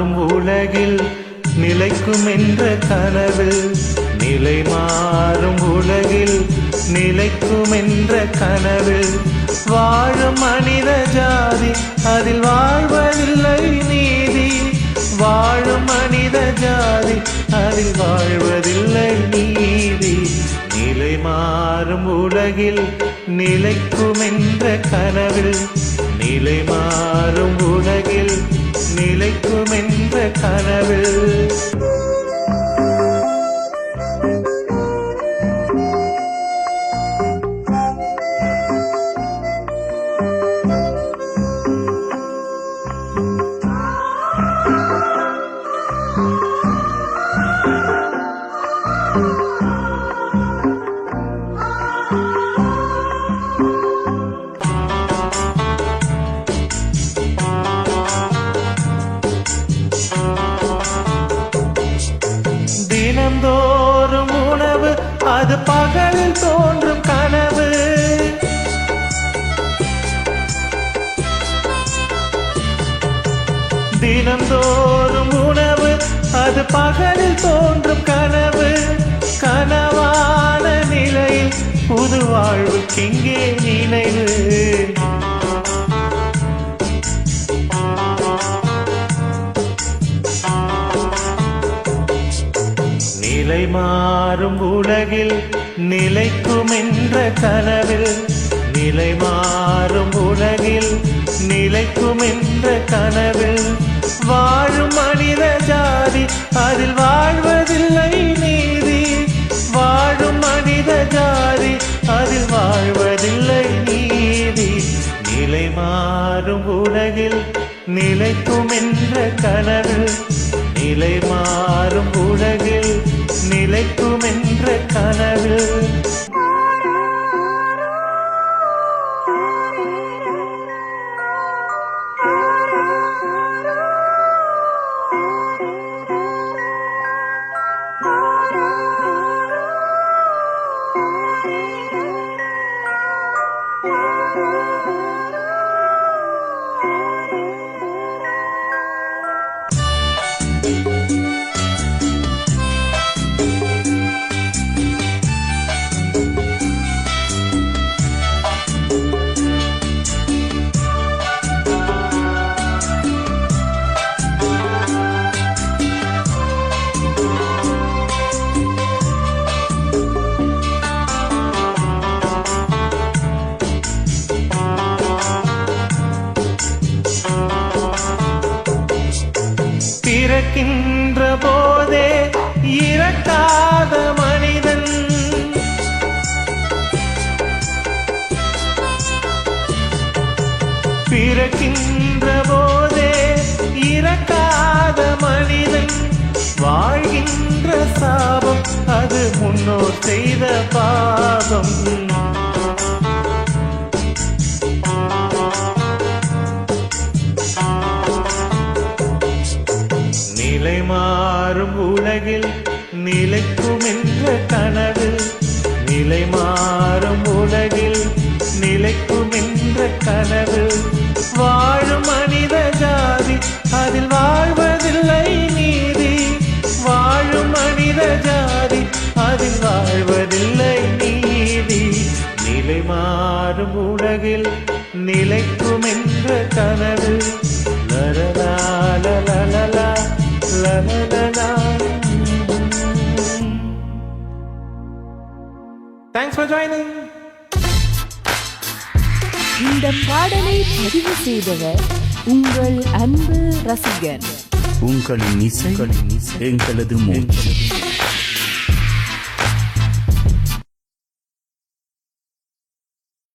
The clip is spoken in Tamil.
மாறும் உலகில் நிலைக்கும் என்ற கனவு, நிலை மாறும் உலகில் நிலைக்கும் என்ற கனவு, வாழும் மனித ஜாதி அதில் வாழ்வதில்லை நீதி, வாழும் மனித ஜாதி அதில் வாழ்வதில்லை நீதி, நிலை மாறும் உலகில் நிலைக்கும் என்ற கனவில், நிலை மாறும் உலகில் நிலைக்கும் என்ற கனவில். தினந்தோறும் உணவு அது பகலில் தோன்றும் கனவு, தினந்தோறும் உணவு அது பகலில் தோன்றும் கனவு, கனவான நிலையில் புது வாழ்வுக்கிங்கே நினைவு, நிலை மாறும் உலகில் நிலைக்கும் என்ற கனவில், நிலை மாறும் உலகில் நிலைக்கும் என்ற கனவில், வாழும் மனித ஜாதி அதில் வாழ்வதில்லை நீதி, வாழும் மனித ஜாதி அதில் வாழ்வதில்லை நீதி, நிலை மாறும் உலகில் நிலைக்கும் என்ற கனவில், நிலை மாறும் உலகில் நிலைக்கும் என்ற கனவில். பிறக்கின்ற போதே இறக்காத மனிதன், பிறக்கின்ற போதே இறக்காத மனிதன், வாழ்கின்ற சாபம் அது முன்னோர் செய்த பாவம், நிலை மாறும் உலகில் நிலைக்கும் என்ற கனவு, நிலை மாறும் உலகில் நிலைக்கும் என்ற கனவு, வாழும் மனித ஜாதி அதில் வாழ்வதில்லை நீதி, வாழும் மனித ஜாதி அதில் வாழ்வதில்லை நீதி, நிலை மாறும் உலகில் நிலைக்கும் என்ற கனவு. லலலா லலலா லலலா. Thanks for joining. இந்த பாடலை பதிவு செய்தவர் உங்கள் அன்பு ரசிகர். உங்களின் இசை எங்களது மூச்சு.